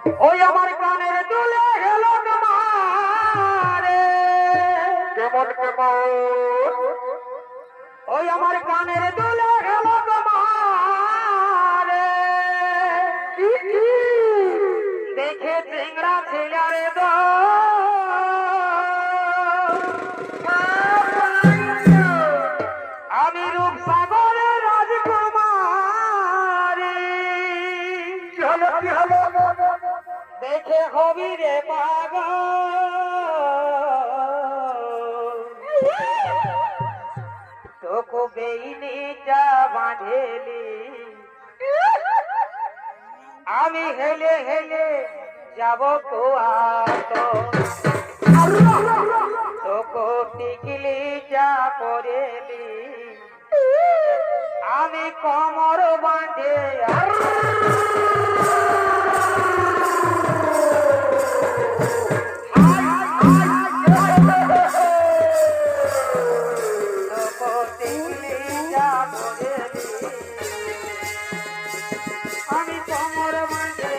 ওই আমার কানের দুলে গেল তোমারে কেমন কেমন ওই আমার কানের দুলে গেল তোমারে দেখে চিংড়া ছেড়ে দো আমি রূপসাগরের রাজকুমারী কি হলো কি হলো দেখে হবি রে পাগল তোকে বেইনি যা বাঁধেলি আমি হেলে হেলে যাব কুয়াতো তোকে টিকলি যা পরেলি আমি কোমর বাঁধে আমি কোমর বাঁধে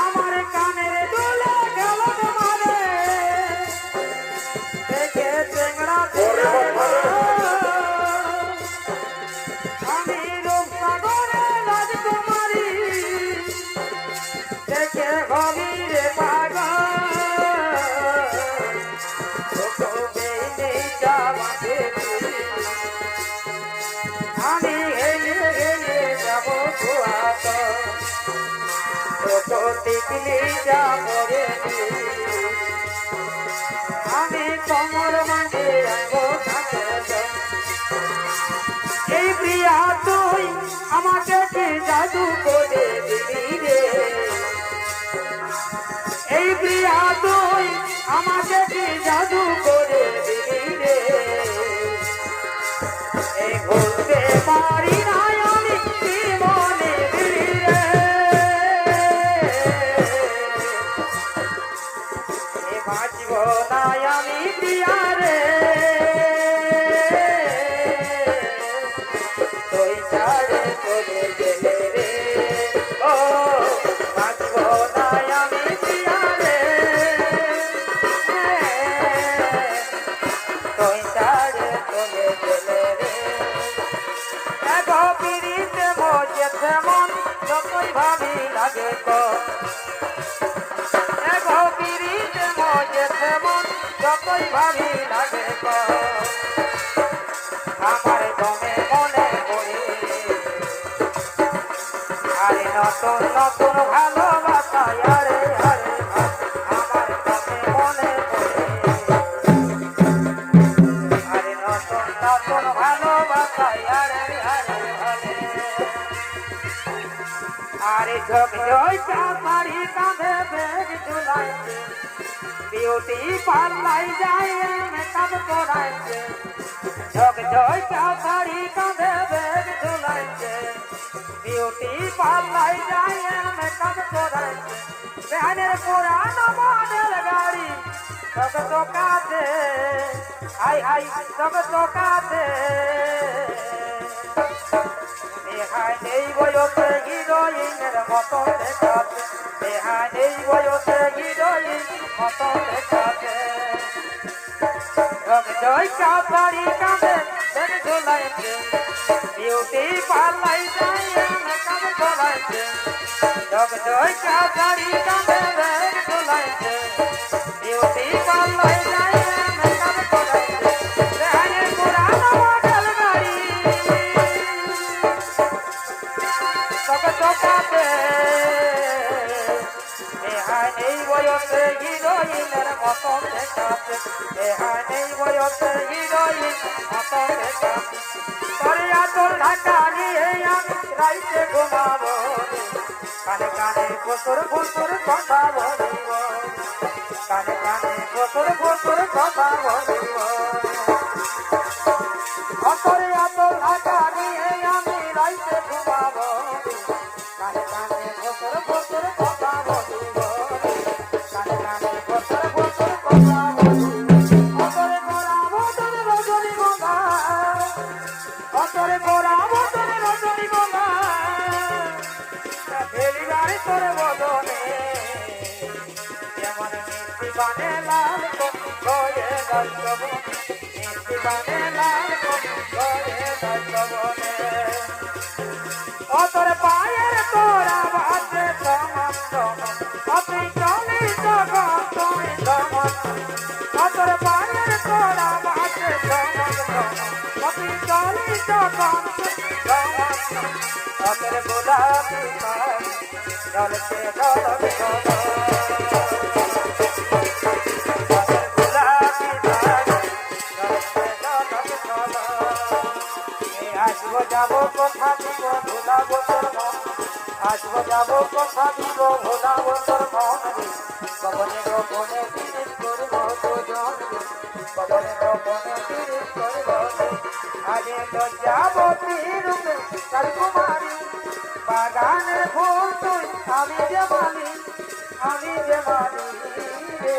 আমার কানের দুলে গেল তোমারে দেখে চেংড়া আমি রূপসাগরের রাজকুমারী দেখে হবি রে পাগল আমি হেলে হেলে যাব কুয়াতো টিকলি যা পরে আমি কোমর বাঁধে রাখবো এই প্রিয়া তুই আমাকে কি জাদু করে দিলি রে এই প্রিয়া তুই আমাকে কি জাদু করে দিলি রে এই ভুলতে পারি না আমি কি মনে দিলি রে এ বাঁচব না আমি প্রিয়া রে তুই ছাড়ে চলে গেলে রে ও বাঁচব না আমি প্রিয়া রে তুই ছাড়ে চলে গেলে রে এগো পিড়িতে মজেছে মন যতই ভাবি লাগে তো এগো পিড়িতে মজেছে মন যতই ভাবি লাগে তো আমার জমে মনে পড়ে আরে নতুন নতুন ভালোবাসা আরে আরে আমার জমে মনে পড়ে আরে নতুন নতুন ভালোবাসা আরে আরে আরে আরে ঝক জয়টা শাড়ি কাঁধে বেগ ঝুলাইছে বিউটি পাল্লাই যায় মেকআপ করাইছে ঝক জয়টা শাড়ি কাঁধে বেগ ঝুলাইছে বিউটি পাল্লাই যায় মেকআপ করাইছে বেহানের পুরানো মডেল গাড়ি সব চোকাতে হাই হাই সব চোকাতে বেহাই নেই বয়সে হিরোইনের মতো দেখাতে বেহাই নেই বয়সে হিরোইন মতো দেখাতে জয় চাপাড়ি কাঁধে বেগ ঝুলাইছে বিউটি পাল্লাই যায় মেকআপ করাইছে জয় চাপাড়ি কাঁধে বেগ ঝুলাইছে বিউটি পাল্লাই যায় মেকআপ করাইছে বেহাইনের পুরানো মডেল গাড়ি সব চোখাতে বেহাই নেই বয়সে হিরোইনের মতো দেখাতে বেহাই নেই বয়সে হিরোইন মতো দেখাতে তোর আতর ঢাকা নিয়ে আমি রাইতে ঘুমাবো কানে কানে ফসর ফসর কথা বলিব কানে কানে ফসর ফসর কথা বলিব অতর আতর ঢাকা নিয়ে আমি রাইতে ঘুমাবো কানে কানে ফসর ফসর কথা বলিব কানে কানে ফসর ফসর কথা বলিব অতরে করাবো তোর রজনী গঙ্গা অতরে করাবো তোর রজনী গঙ্গা আমার তোর বদনে যেমন মিষ্টি বানে লাল করে দর্শব মিষ্টি বানে লাল করে দর্শবনে ও তোর পায়ের তোরা বাজে সমান সমান তুই চলিস যখন তুই সমান ও তোর পায়ের তোরা বাজে সমান সমান তুই চলিস যখন সমান ও তোর গোলাপি পায় জলতে জলক আসবো যাবো কথা দিব ভোলাবো তোর মন আসবো যাবো কথা দিব ভোলাবো তোর মন কবনে গোপনে তিরিশ করবো দুজন কবনে গোপনে তিরিশ করবো আগে তো যাবো তিরুপে তার কুমারী বাগানের ফুল তুই আমি যে মালি রে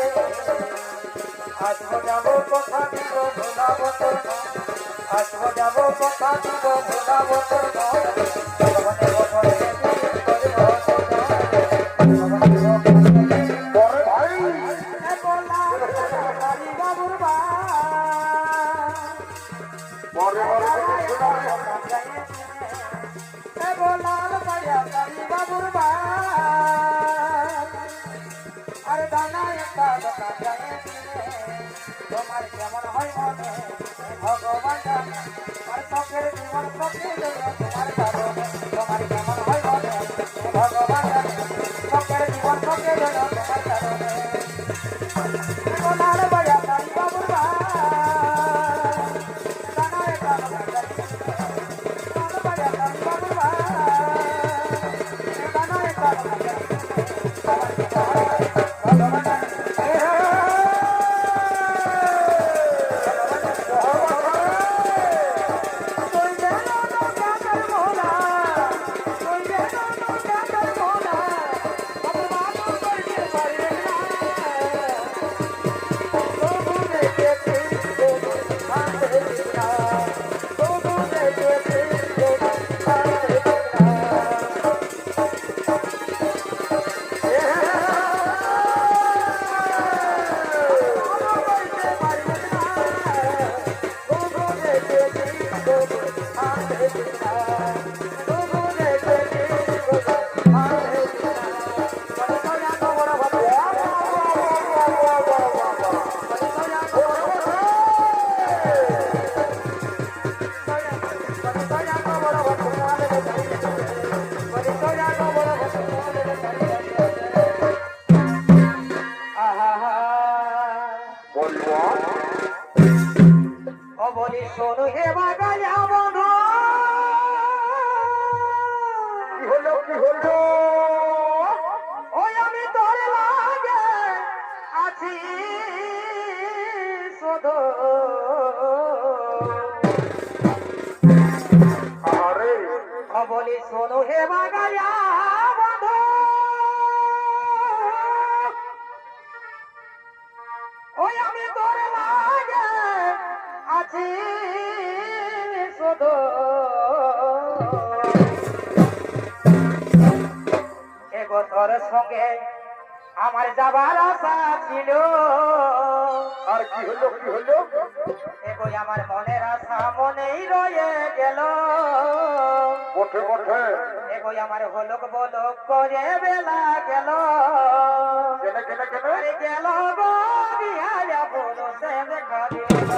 আসবো যাবো কথা দিব ভোলাবো তোর মন আসবো যাবো কথা দিব ভোলাবো তোর মন কবনে গোপনে তিরিশ করবো পরে ভাই বাবুর বা পরে লাল পায়া কালী বাবুর বা আরে দানা একটা কথা যায় তোমার কেমন হয় মনে ভগবান জানে আর চোখের জীবন চোখে তোমার কারণে তোমার কেমন হয় মনে ভগবান জানে চোখের জীবন চোখে তোমার কারণে লাল পায়া কালী বাবুর বা দানা একটা কথা যায় লাল পায়া কালী বাবুর বা দানা একটা কথা যায় তোমার কেমন হয় ভগবান জানে বলি শোনো হে বাগায়া বন্ধু কি হলো ওই আমি তোর লাগে আছি শোধ আরে বলি শোনো হে বাগায়া বন্ধু ওই আমি তোর লাগে আছি শুধু এগো তোর সঙ্গে আমার যাবার আশা ছিল আর কি হলো এগো আমার মনের আশা মনেই রয়ে গেল বটে এগো আমার হলক বলক করে বেলা গেল কেনে গেল গো বিহারা বলো সে দেখা দিল